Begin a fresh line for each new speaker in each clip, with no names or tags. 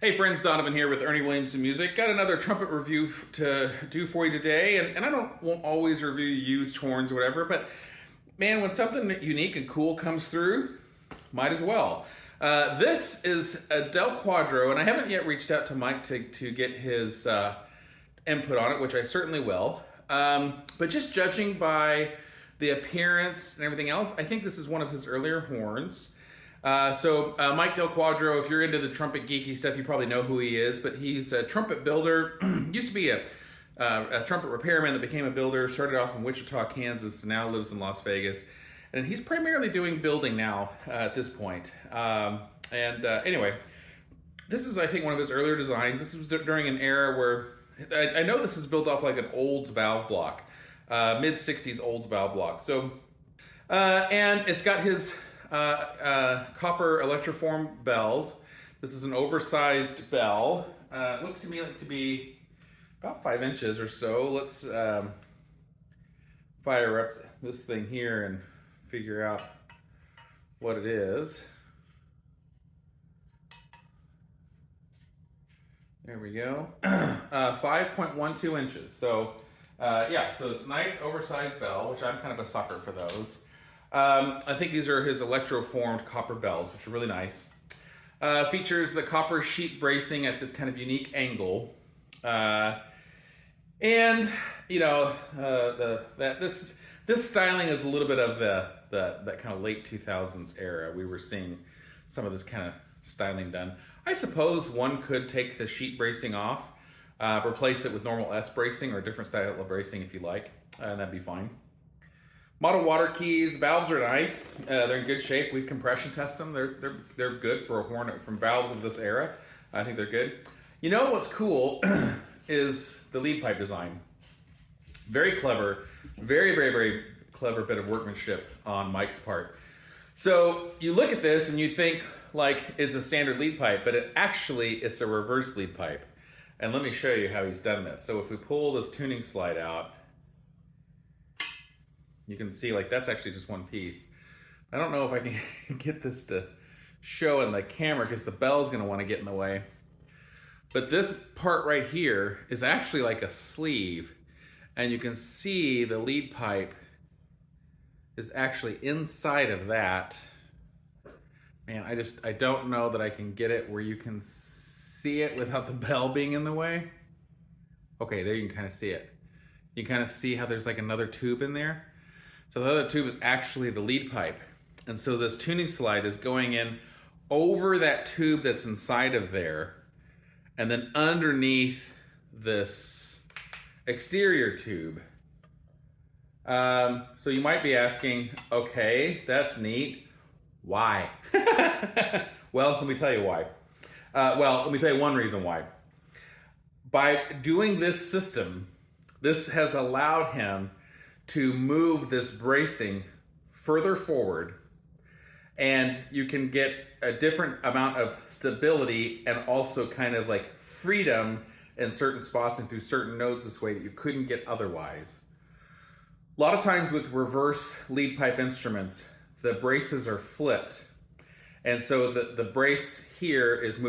Hey friends, Donovan here with Ernie Williamson Music. Got another trumpet review to do for you today, and I won't always review used horns or whatever, but man, when something unique and cool comes through, might as well. This is a Del Quadro, and I haven't yet reached out to Mike to get his input on it, which I certainly will. But just judging by the appearance and everything else, I think this is one of his earlier horns. Mike Del Quadro, if you're into the trumpet geeky stuff, you probably know who he is, but he's a trumpet builder. Used to be a trumpet repairman that became a builder, started off in Wichita, Kansas, and now lives in Las Vegas. And he's primarily doing building now at this point. Anyway, this is, I think, one of his earlier designs. This was during an era where, I know this is built off like an Olds valve block, mid-60s Olds valve block. And it's got his copper electroform bells. This is an oversized bell. It looks to me like to be about 5 inches or so. Let's fire up this thing here and figure out what it is. There we go. 5.12 inches. So so it's a nice oversized bell, which I'm kind of a sucker for those. I think these are his electroformed copper bells, which are really nice. Features the copper sheet bracing at this kind of unique angle. This styling is a little bit of that kind of late 2000s era. We were seeing some of this kind of styling done. I suppose one could take the sheet bracing off, replace it with normal S bracing or a different style of bracing if you like, and that'd be fine. Model water keys, valves are nice. They're in good shape. We've compression tested them. They're good for a horn from valves of this era. I think they're good. You know what's cool is the lead pipe design. Very clever, very clever bit of workmanship on Mike's part. So you look at this and you think like it's a standard lead pipe, but it's a reverse lead pipe. And let me show you how he's done this. So if we pull this tuning slide out, you can see like that's actually just one piece. I don't know if I can get this to show in the camera because the bell's gonna want to get in the way. But this part right here is actually like a sleeve, and you can see the lead pipe is actually inside of that. Man, I don't know that I can get it where you can see it without the bell being in the way. Okay, there you can kind of see it. You kind of see how there's like another tube in there. So the other tube is actually the lead pipe. And so this tuning slide is going in over that tube that's inside of there, and then underneath this exterior tube. So you might be asking, okay, that's neat. Why? Well, let me tell you why. Let me tell you one reason why. By doing this system, this has allowed him to move this bracing further forward, and you can get a different amount of stability and also kind of like freedom in certain spots and through certain nodes this way that you couldn't get otherwise. A lot of times with reverse lead pipe instruments, the braces are flipped, and so the brace here is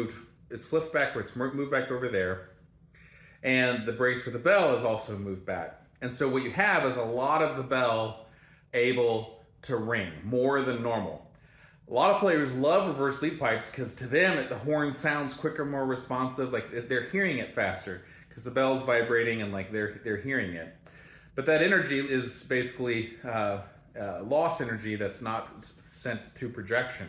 flipped backwards, moved back over there, and the brace for the bell is also moved back. And so what you have is a lot of the bell able to ring, more than normal. A lot of players love reverse lead pipes because to them, the horn sounds quicker, more responsive, like they're hearing it faster because the bell's vibrating and like they're hearing it. But that energy is basically lost energy that's not sent to projection.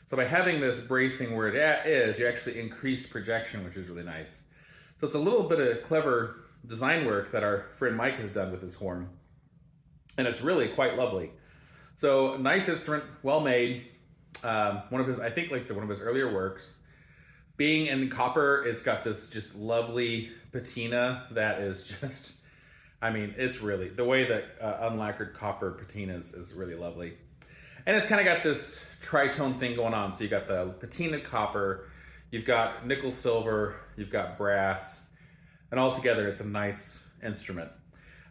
So by having this bracing where it is, you actually increase projection, which is really nice. So it's a little bit of clever design work that our friend Mike has done with his horn, and it's really quite lovely. So nice instrument, well made. One of his, I think, like I said, one of his earlier works. Being in copper, it's got this just lovely patina that is just, I mean, it's really the way that unlacquered copper patinas is really lovely, and it's kind of got this tritone thing going on. So you got the patinaed copper, you've got nickel silver, you've got brass. And altogether, it's a nice instrument.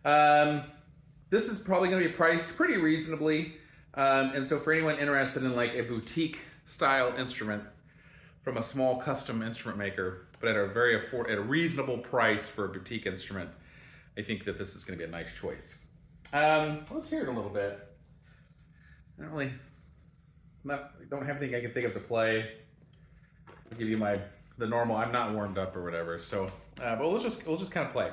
This is probably going to be priced pretty reasonably. And so for anyone interested in like a boutique style instrument from a small custom instrument maker, but at a reasonable price for a boutique instrument, I think that this is going to be a nice choice. Let's hear it a little bit. I don't have anything I can think of to play. I'll give you the normal. I'm not warmed up or whatever. So, but we'll just kind of play.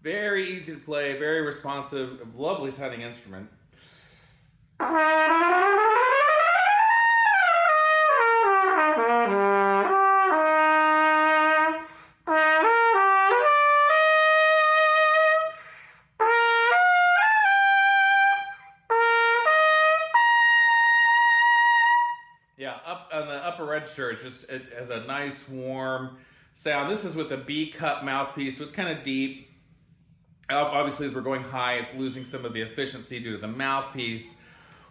Very easy to play, very responsive, lovely sounding instrument. Yeah, up on the upper register, it has a nice warm sound. This is with a B cup mouthpiece, so it's kind of deep. Obviously, as we're going high, it's losing some of the efficiency due to the mouthpiece,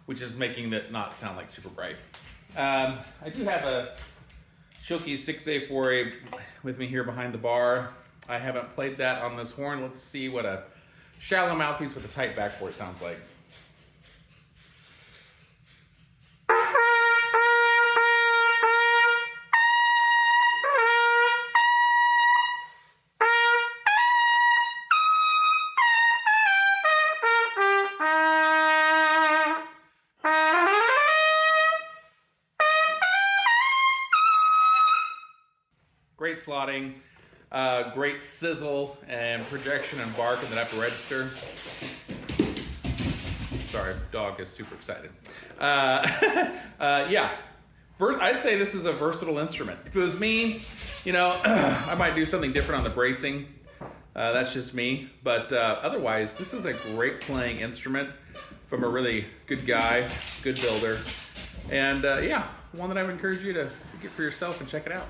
which is making it not sound like super bright. I do have a Schilke 6A 4A with me here behind the bar. I haven't played that on this horn. Let's see what a shallow mouthpiece with a tight backboard sounds like. Great slotting, great sizzle and projection and bark in that upper register. Sorry, dog is super excited. Yeah, I'd say this is a versatile instrument. If it was me, I might do something different on the bracing. That's just me. But otherwise, this is a great playing instrument from a really good guy, good builder. And yeah, one that I would encourage you to get for yourself and check it out.